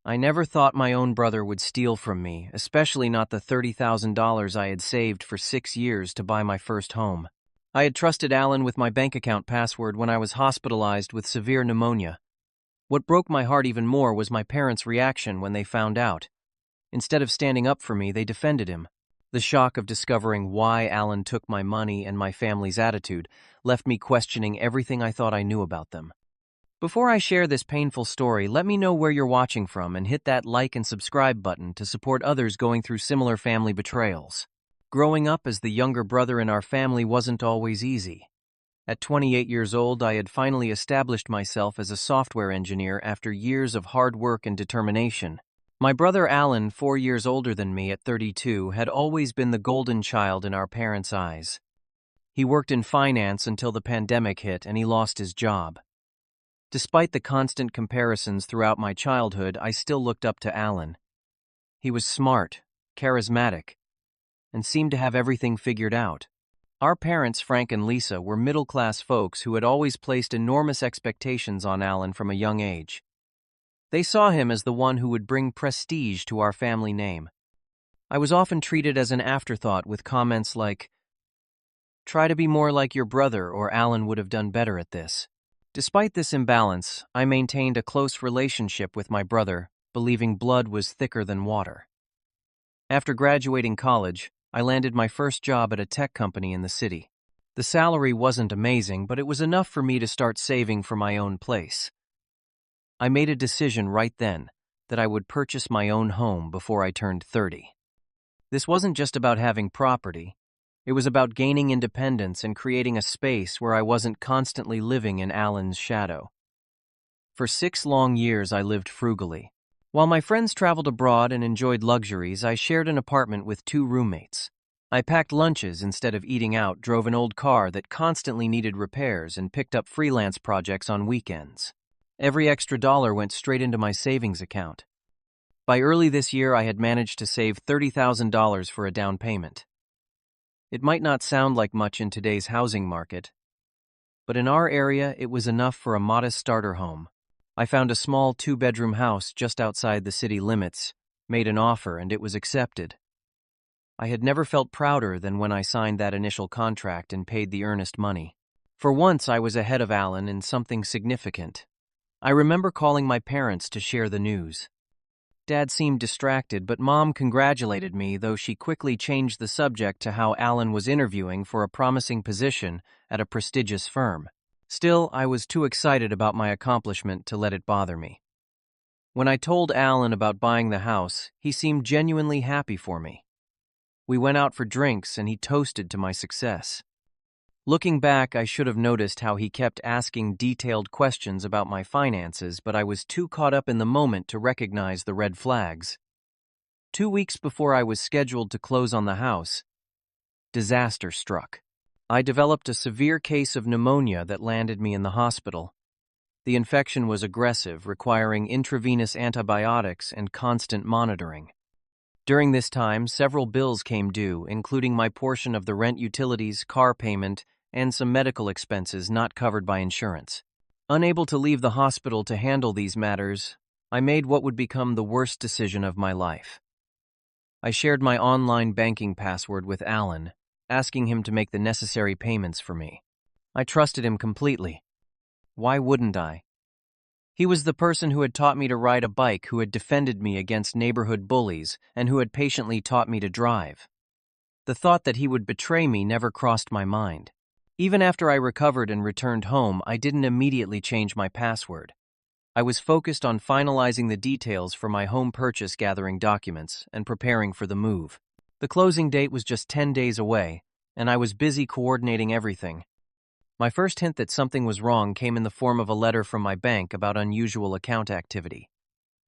I never thought my own brother would steal from me, especially not the $30,000 I had saved for 6 years to buy my first home. I had trusted Alan with my bank account password when I was hospitalized with severe pneumonia. What broke my heart even more was my parents' reaction when they found out. Instead of standing up for me, they defended him. The shock of discovering why Alan took my money and my family's attitude left me questioning everything I thought I knew about them. Before I share this painful story, let me know where you're watching from and hit that like and subscribe button to support others going through similar family betrayals. Growing up as the younger brother in our family wasn't always easy. At 28 years old, I had finally established myself as a software engineer after years of hard work and determination. My brother Alan, 4 years older than me at 32, had always been the golden child in our parents' eyes. He worked in finance until the pandemic hit and he lost his job. Despite the constant comparisons throughout my childhood, I still looked up to Alan. He was smart, charismatic, and seemed to have everything figured out. Our parents, Frank and Lisa, were middle-class folks who had always placed enormous expectations on Alan from a young age. They saw him as the one who would bring prestige to our family name. I was often treated as an afterthought with comments like, "Try to be more like your brother or Alan would have done better at this." Despite this imbalance, I maintained a close relationship with my brother, believing blood was thicker than water. After graduating college, I landed my first job at a tech company in the city. The salary wasn't amazing, but it was enough for me to start saving for my own place. I made a decision right then that I would purchase my own home before I turned 30. This wasn't just about having property. It was about gaining independence and creating a space where I wasn't constantly living in Alan's shadow. For 6 long years, I lived frugally. While my friends traveled abroad and enjoyed luxuries, I shared an apartment with 2 roommates. I packed lunches instead of eating out, drove an old car that constantly needed repairs, and picked up freelance projects on weekends. Every extra dollar went straight into my savings account. By early this year, I had managed to save $30,000 for a down payment. It might not sound like much in today's housing market, but in our area, it was enough for a modest starter home. I found a small 2-bedroom house just outside the city limits, made an offer, and it was accepted. I had never felt prouder than when I signed that initial contract and paid the earnest money. For once, I was ahead of Alan in something significant. I remember calling my parents to share the news. Dad seemed distracted, but Mom congratulated me, though she quickly changed the subject to how Alan was interviewing for a promising position at a prestigious firm. Still, I was too excited about my accomplishment to let it bother me. When I told Alan about buying the house, he seemed genuinely happy for me. We went out for drinks and he toasted to my success. Looking back, I should have noticed how he kept asking detailed questions about my finances, but I was too caught up in the moment to recognize the red flags. 2 weeks before I was scheduled to close on the house, disaster struck. I developed a severe case of pneumonia that landed me in the hospital. The infection was aggressive, requiring intravenous antibiotics and constant monitoring. During this time, several bills came due, including my portion of the rent, utilities, car payment, and some medical expenses not covered by insurance. Unable to leave the hospital to handle these matters, I made what would become the worst decision of my life. I shared my online banking password with Alan, asking him to make the necessary payments for me. I trusted him completely. Why wouldn't I? He was the person who had taught me to ride a bike, who had defended me against neighborhood bullies, and who had patiently taught me to drive. The thought that he would betray me never crossed my mind. Even after I recovered and returned home, I didn't immediately change my password. I was focused on finalizing the details for my home purchase, gathering documents, and preparing for the move. The closing date was just 10 days away, and I was busy coordinating everything. My first hint that something was wrong came in the form of a letter from my bank about unusual account activity.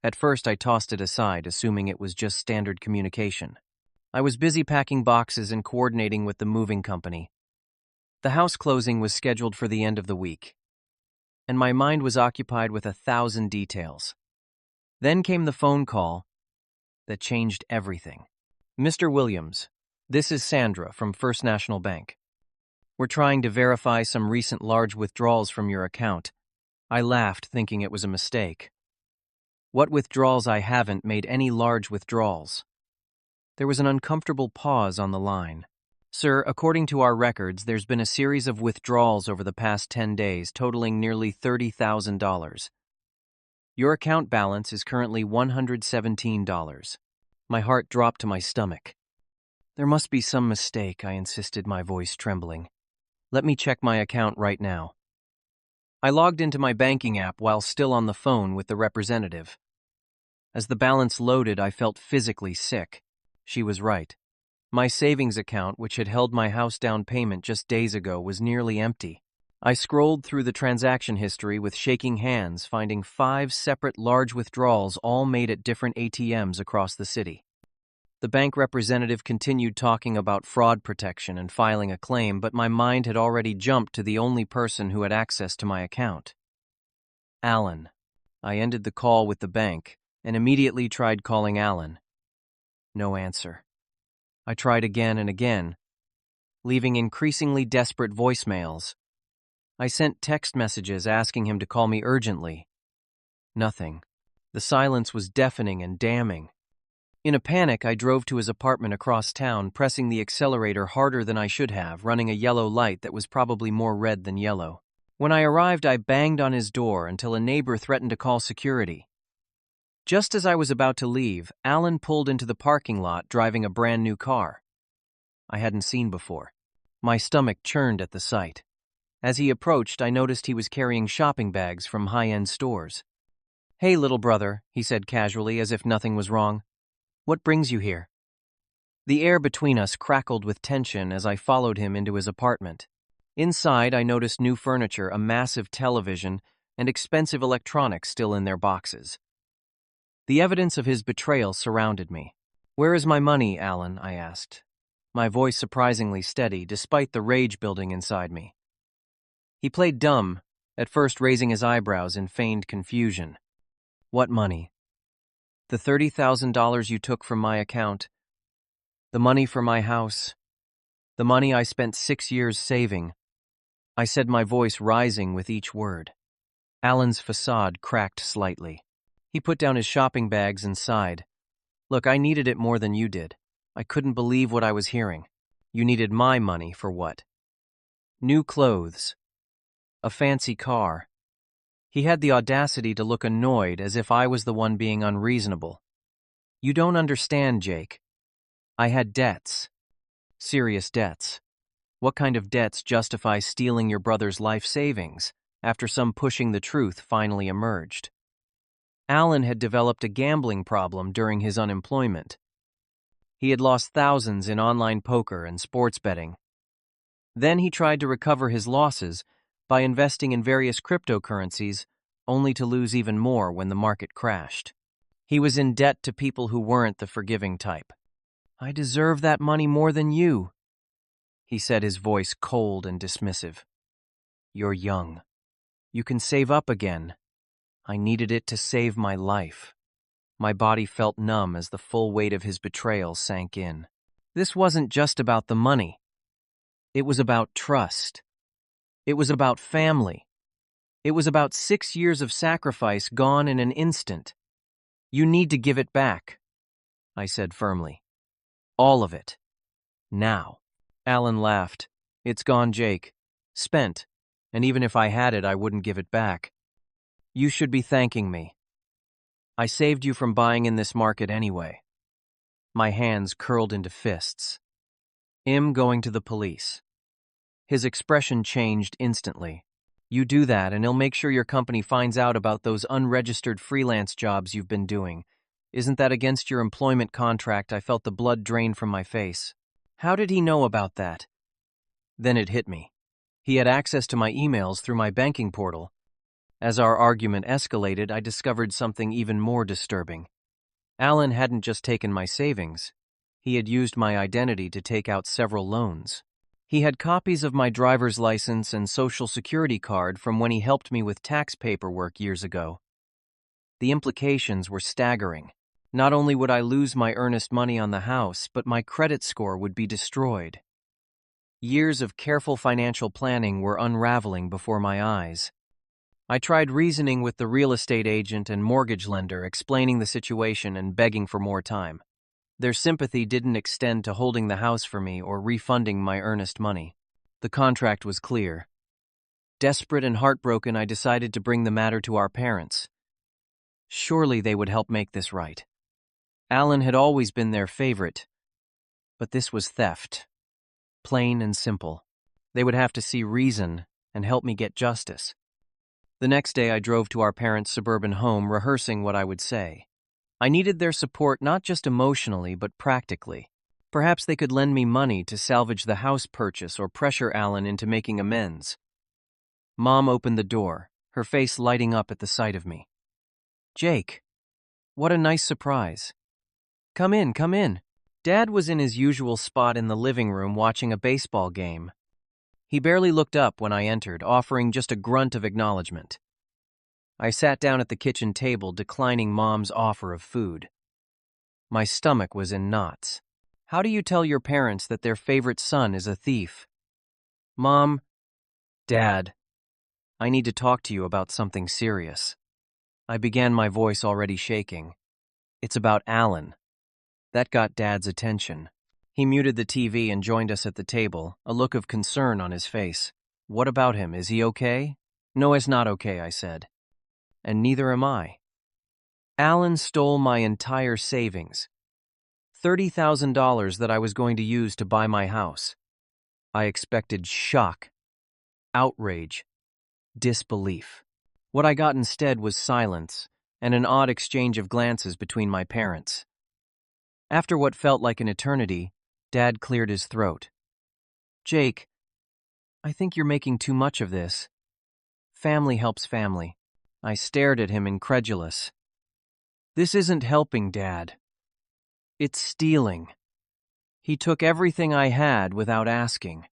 At first, I tossed it aside, assuming it was just standard communication. I was busy packing boxes and coordinating with the moving company. The house closing was scheduled for the end of the week, and my mind was occupied with 1,000 details. Then came the phone call that changed everything. "Mr. Williams, this is Sandra from First National Bank. We're trying to verify some recent large withdrawals from your account." I laughed, thinking it was a mistake. What withdrawals I haven't made any large withdrawals. There was an uncomfortable pause on the line. Sir, according to our records, there's been a series of withdrawals over the past 10 days, totaling nearly $30,000. Your account balance is currently $117. My heart dropped to my stomach. There must be some mistake, I insisted, my voice trembling. Let me check my account right now. I logged into my banking app while still on the phone with the representative. As the balance loaded, I felt physically sick. She was right. My savings account, which had held my house down payment just days ago, was nearly empty. I scrolled through the transaction history with shaking hands, finding 5 separate large withdrawals all made at different ATMs across the city. The bank representative continued talking about fraud protection and filing a claim, but my mind had already jumped to the only person who had access to my account. Alan. I ended the call with the bank and immediately tried calling Alan. No answer. I tried again and again, leaving increasingly desperate voicemails. I sent text messages asking him to call me urgently. Nothing. The silence was deafening and damning. In a panic, I drove to his apartment across town, pressing the accelerator harder than I should have, running a yellow light that was probably more red than yellow. When I arrived, I banged on his door until a neighbor threatened to call security. Just as I was about to leave, Alan pulled into the parking lot driving a brand new car I hadn't seen before. My stomach churned at the sight. As he approached, I noticed he was carrying shopping bags from high-end stores. "Hey, little brother," he said casually, as if nothing was wrong. "What brings you here?" The air between us crackled with tension as I followed him into his apartment. Inside, I noticed new furniture, a massive television, and expensive electronics still in their boxes. The evidence of his betrayal surrounded me. "Where is my money, Alan?" I asked, my voice surprisingly steady despite the rage building inside me. He played dumb, at first raising his eyebrows in feigned confusion. "What money?" "The $30,000 you took from my account. The money for my house. The money I spent 6 years saving," I said, my voice rising with each word. Alan's facade cracked slightly. He put down his shopping bags and sighed. "Look, I needed it more than you did. I couldn't believe what I was hearing. You needed my money for what?" "New clothes. A fancy car." He had the audacity to look annoyed, as if I was the one being unreasonable. "You don't understand, Jake. I had debts. Serious debts. What kind of debts justify stealing your brother's life savings after some pushing the truth finally emerged?" Alan had developed a gambling problem during his unemployment. He had lost thousands in online poker and sports betting. Then he tried to recover his losses by investing in various cryptocurrencies, only to lose even more when the market crashed. He was in debt to people who weren't the forgiving type. "I deserve that money more than you," he said, his voice cold and dismissive. "You're young. You can save up again. I needed it to save my life." My body felt numb as the full weight of his betrayal sank in. This wasn't just about the money. It was about trust. It was about family. It was about 6 years of sacrifice gone in an instant. "You need to give it back," I said firmly. "All of it. Now." Alan laughed. "It's gone, Jake. Spent. And even if I had it, I wouldn't give it back. You should be thanking me. I saved you from buying in this market anyway." My hands curled into fists. "I'm going to the police." His expression changed instantly. "You do that, and he'll make sure your company finds out about those unregistered freelance jobs you've been doing. Isn't that against your employment contract?" I felt the blood drain from my face. How did he know about that? Then it hit me. He had access to my emails through my banking portal. As our argument escalated, I discovered something even more disturbing. Alan hadn't just taken my savings. He had used my identity to take out several loans. He had copies of my driver's license and social security card from when he helped me with tax paperwork years ago. The implications were staggering. Not only would I lose my earnest money on the house, but my credit score would be destroyed. Years of careful financial planning were unraveling before my eyes. I tried reasoning with the real estate agent and mortgage lender, explaining the situation and begging for more time. Their sympathy didn't extend to holding the house for me or refunding my earnest money. The contract was clear. Desperate and heartbroken, I decided to bring the matter to our parents. Surely they would help make this right. Alan had always been their favorite, but this was theft. Plain and simple. They would have to see reason and help me get justice. The next day I drove to our parents' suburban home, rehearsing what I would say. I needed their support not just emotionally, but practically. Perhaps they could lend me money to salvage the house purchase or pressure Alan into making amends. Mom opened the door, her face lighting up at the sight of me. "Jake, what a nice surprise. Come in, come in." Dad was in his usual spot in the living room watching a baseball game. He barely looked up when I entered, offering just a grunt of acknowledgement. I sat down at the kitchen table, declining Mom's offer of food. My stomach was in knots. How do you tell your parents that their favorite son is a thief? Mom, Dad, I need to talk to you about something serious. I began, my voice already shaking. It's about Alan. That got Dad's attention. He muted the TV and joined us at the table, a look of concern on his face. What about him? Is he okay? No, he's not okay, I said. And neither am I. Alan stole my entire savings. $30,000 that I was going to use to buy my house. I expected shock, outrage, disbelief. What I got instead was silence and an odd exchange of glances between my parents. After what felt like an eternity, Dad cleared his throat. Jake, I think you're making too much of this. Family helps family. I stared at him, incredulous. This isn't helping, Dad. It's stealing. He took everything I had without asking.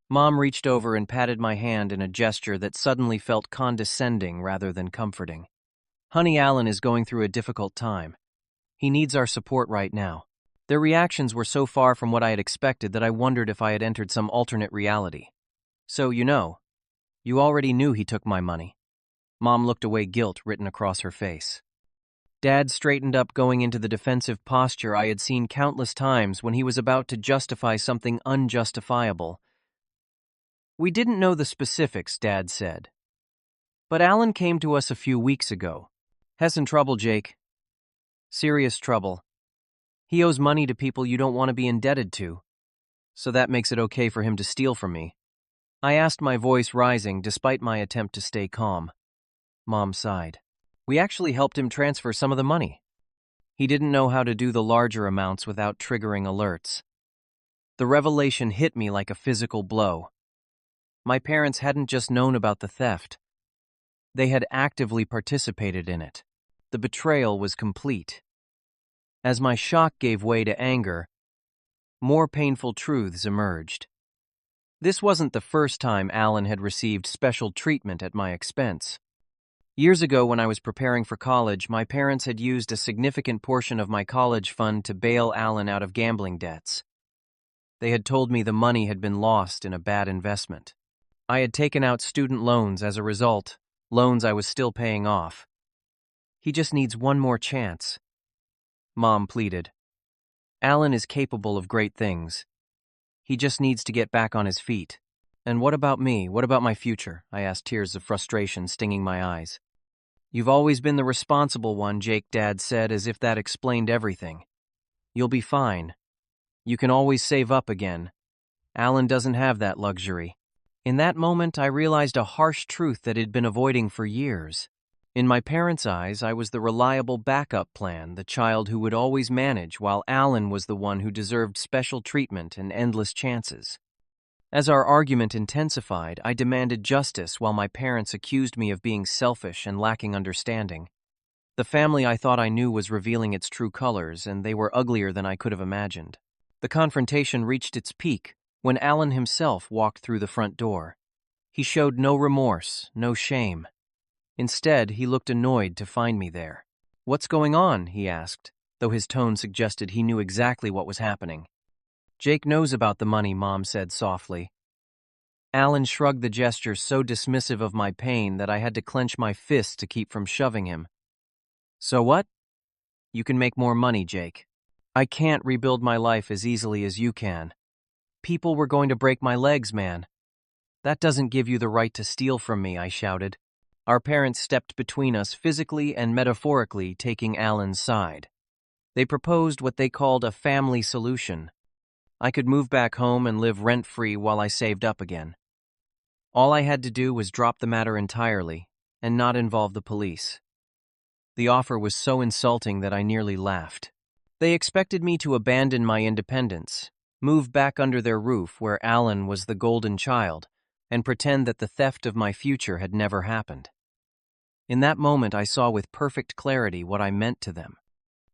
Mom reached over and patted my hand in a gesture that suddenly felt condescending rather than comforting. Honey, Alan is going through a difficult time. He needs our support right now. Their reactions were so far from what I had expected that I wondered if I had entered some alternate reality. So, you already knew he took my money. Mom looked away, guilt written across her face. Dad straightened up, going into the defensive posture I had seen countless times when he was about to justify something unjustifiable. We didn't know the specifics, Dad said. But Alan came to us a few weeks ago. Has some trouble, Jake. Serious trouble. He owes money to people you don't want to be indebted to. So that makes it okay for him to steal from me. I asked, my voice rising despite my attempt to stay calm. Mom sighed. We actually helped him transfer some of the money. He didn't know how to do the larger amounts without triggering alerts. The revelation hit me like a physical blow. My parents hadn't just known about the theft. They had actively participated in it. The betrayal was complete. As my shock gave way to anger, more painful truths emerged. This wasn't the first time Alan had received special treatment at my expense. Years ago, when I was preparing for college, my parents had used a significant portion of my college fund to bail Alan out of gambling debts. They had told me the money had been lost in a bad investment. I had taken out student loans as a result, loans I was still paying off. He just needs one more chance. Mom pleaded. Alan is capable of great things. He just needs to get back on his feet. And what about me? What about my future? I asked, tears of frustration stinging my eyes. You've always been the responsible one, Jake, Dad said, as if that explained everything. You'll be fine. You can always save up again. Alan doesn't have that luxury. In that moment, I realized a harsh truth that I'd been avoiding for years. In my parents' eyes, I was the reliable backup plan, the child who would always manage, while Alan was the one who deserved special treatment and endless chances. As our argument intensified, I demanded justice while my parents accused me of being selfish and lacking understanding. The family I thought I knew was revealing its true colors, and they were uglier than I could have imagined. The confrontation reached its peak when Alan himself walked through the front door. He showed no remorse, no shame. Instead, he looked annoyed to find me there. What's going on? He asked, though his tone suggested he knew exactly what was happening. Jake knows about the money, Mom said softly. Alan shrugged, the gesture so dismissive of my pain that I had to clench my fists to keep from shoving him. So what? You can make more money, Jake. I can't rebuild my life as easily as you can. People were going to break my legs, man. That doesn't give you the right to steal from me, I shouted. Our parents stepped between us, physically and metaphorically, taking Alan's side. They proposed what they called a family solution. I could move back home and live rent-free while I saved up again. All I had to do was drop the matter entirely and not involve the police. The offer was so insulting that I nearly laughed. They expected me to abandon my independence, move back under their roof where Alan was the golden child, and pretend that the theft of my future had never happened. In that moment, I saw with perfect clarity what I meant to them.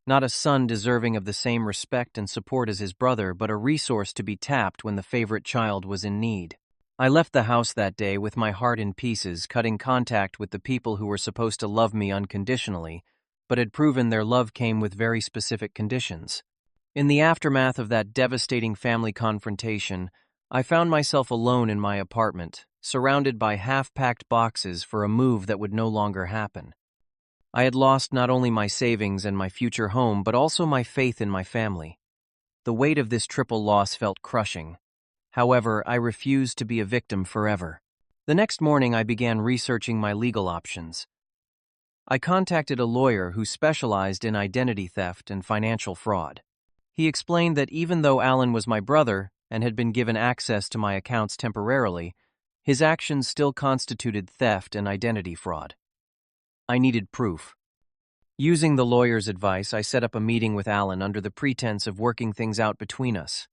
Not a son deserving of the same respect and support as his brother, but a resource to be tapped when the favorite child was in need. I left the house that day with my heart in pieces, cutting contact with the people who were supposed to love me unconditionally, but had proven their love came with very specific conditions. In the aftermath of that devastating family confrontation, I found myself alone in my apartment, surrounded by half-packed boxes for a move that would no longer happen. I had lost not only my savings and my future home, but also my faith in my family. The weight of this triple loss felt crushing. However, I refused to be a victim forever. The next morning, I began researching my legal options. I contacted a lawyer who specialized in identity theft and financial fraud. He explained that even though Alan was my brother and had been given access to my accounts temporarily, his actions still constituted theft and identity fraud. I needed proof. Using the lawyer's advice, I set up a meeting with Alan under the pretense of working things out between us.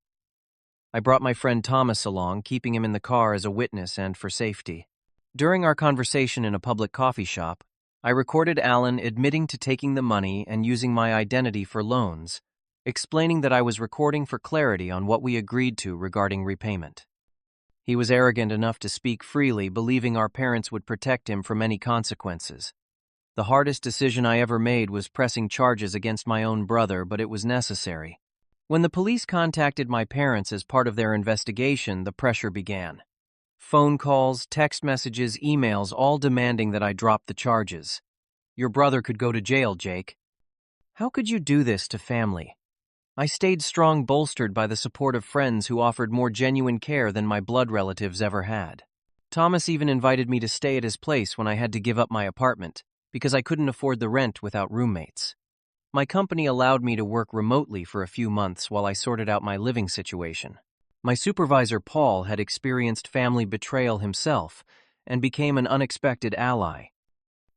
I brought my friend Thomas along, keeping him in the car as a witness and for safety. During our conversation in a public coffee shop, I recorded Alan admitting to taking the money and using my identity for loans, explaining that I was recording for clarity on what we agreed to regarding repayment. He was arrogant enough to speak freely, believing our parents would protect him from any consequences. The hardest decision I ever made was pressing charges against my own brother, but it was necessary. When the police contacted my parents as part of their investigation, the pressure began. Phone calls, text messages, emails, all demanding that I drop the charges. Your brother could go to jail, Jake. How could you do this to family? I stayed strong, bolstered by the support of friends who offered more genuine care than my blood relatives ever had. Thomas even invited me to stay at his place when I had to give up my apartment, because I couldn't afford the rent without roommates. My company allowed me to work remotely for a few months while I sorted out my living situation. My supervisor, Paul, had experienced family betrayal himself and became an unexpected ally.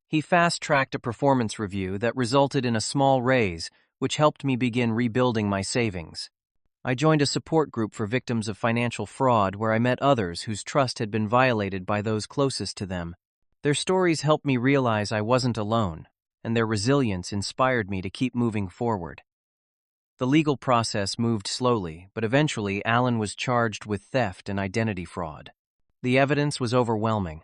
He fast-tracked a performance review that resulted in a small raise, which helped me begin rebuilding my savings. I joined a support group for victims of financial fraud where I met others whose trust had been violated by those closest to them. Their stories helped me realize I wasn't alone, and their resilience inspired me to keep moving forward. The legal process moved slowly, but eventually Alan was charged with theft and identity fraud. The evidence was overwhelming.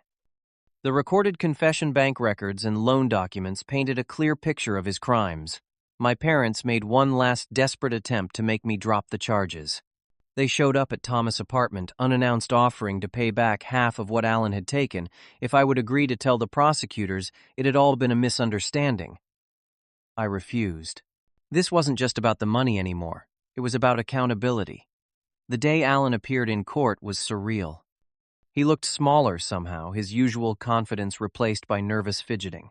The recorded confession, bank records, and loan documents painted a clear picture of his crimes. My parents made one last desperate attempt to make me drop the charges. They showed up at Thomas' apartment, unannounced, offering to pay back half of what Alan had taken if I would agree to tell the prosecutors it had all been a misunderstanding. I refused. This wasn't just about the money anymore. It was about accountability. The day Alan appeared in court was surreal. He looked smaller somehow, his usual confidence replaced by nervous fidgeting.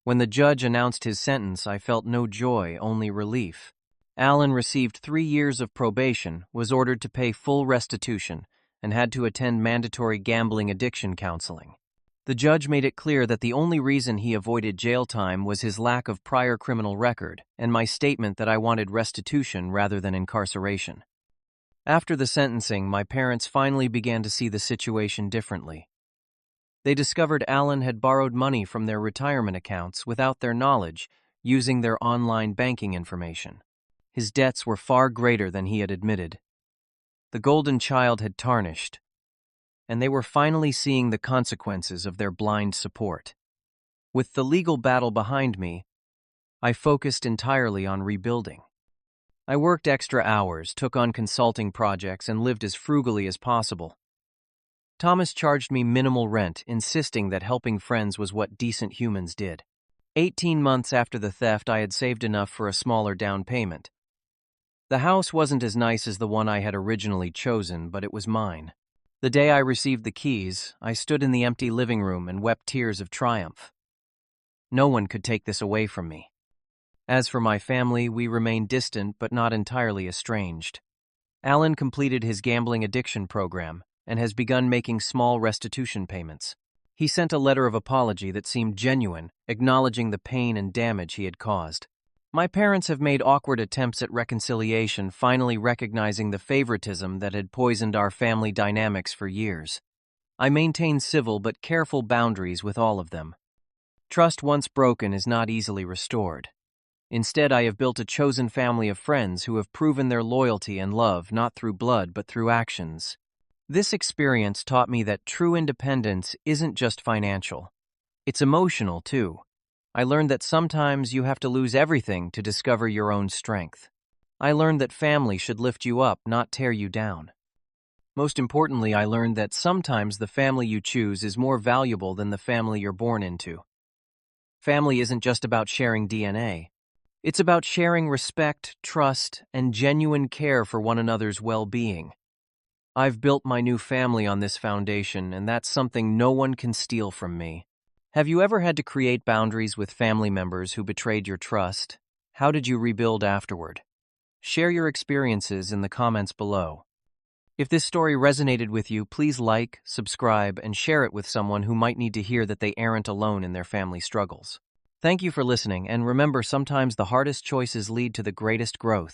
When the judge announced his sentence, I felt no joy, only relief. Alan received 3 years of probation, was ordered to pay full restitution, and had to attend mandatory gambling addiction counseling. The judge made it clear that the only reason he avoided jail time was his lack of prior criminal record and my statement that I wanted restitution rather than incarceration. After the sentencing, my parents finally began to see the situation differently. They discovered Alan had borrowed money from their retirement accounts without their knowledge, using their online banking information. His debts were far greater than he had admitted. The golden child had tarnished, and they were finally seeing the consequences of their blind support. With the legal battle behind me, I focused entirely on rebuilding. I worked extra hours, took on consulting projects, and lived as frugally as possible. Thomas charged me minimal rent, insisting that helping friends was what decent humans did. 18 months after the theft, I had saved enough for a smaller down payment. The house wasn't as nice as the one I had originally chosen, but it was mine. The day I received the keys, I stood in the empty living room and wept tears of triumph. No one could take this away from me. As for my family, we remained distant but not entirely estranged. Alan completed his gambling addiction program and has begun making small restitution payments. He sent a letter of apology that seemed genuine, acknowledging the pain and damage he had caused. My parents have made awkward attempts at reconciliation, finally recognizing the favoritism that had poisoned our family dynamics for years. I maintain civil but careful boundaries with all of them. Trust once broken is not easily restored. Instead, I have built a chosen family of friends who have proven their loyalty and love not through blood but through actions. This experience taught me that true independence isn't just financial. It's emotional, too. I learned that sometimes you have to lose everything to discover your own strength. I learned that family should lift you up, not tear you down. Most importantly, I learned that sometimes the family you choose is more valuable than the family you're born into. Family isn't just about sharing DNA. It's about sharing respect, trust, and genuine care for one another's well-being. I've built my new family on this foundation, and that's something no one can steal from me. Have you ever had to create boundaries with family members who betrayed your trust? How did you rebuild afterward? Share your experiences in the comments below. If this story resonated with you, please like, subscribe, and share it with someone who might need to hear that they aren't alone in their family struggles. Thank you for listening, and remember, sometimes the hardest choices lead to the greatest growth.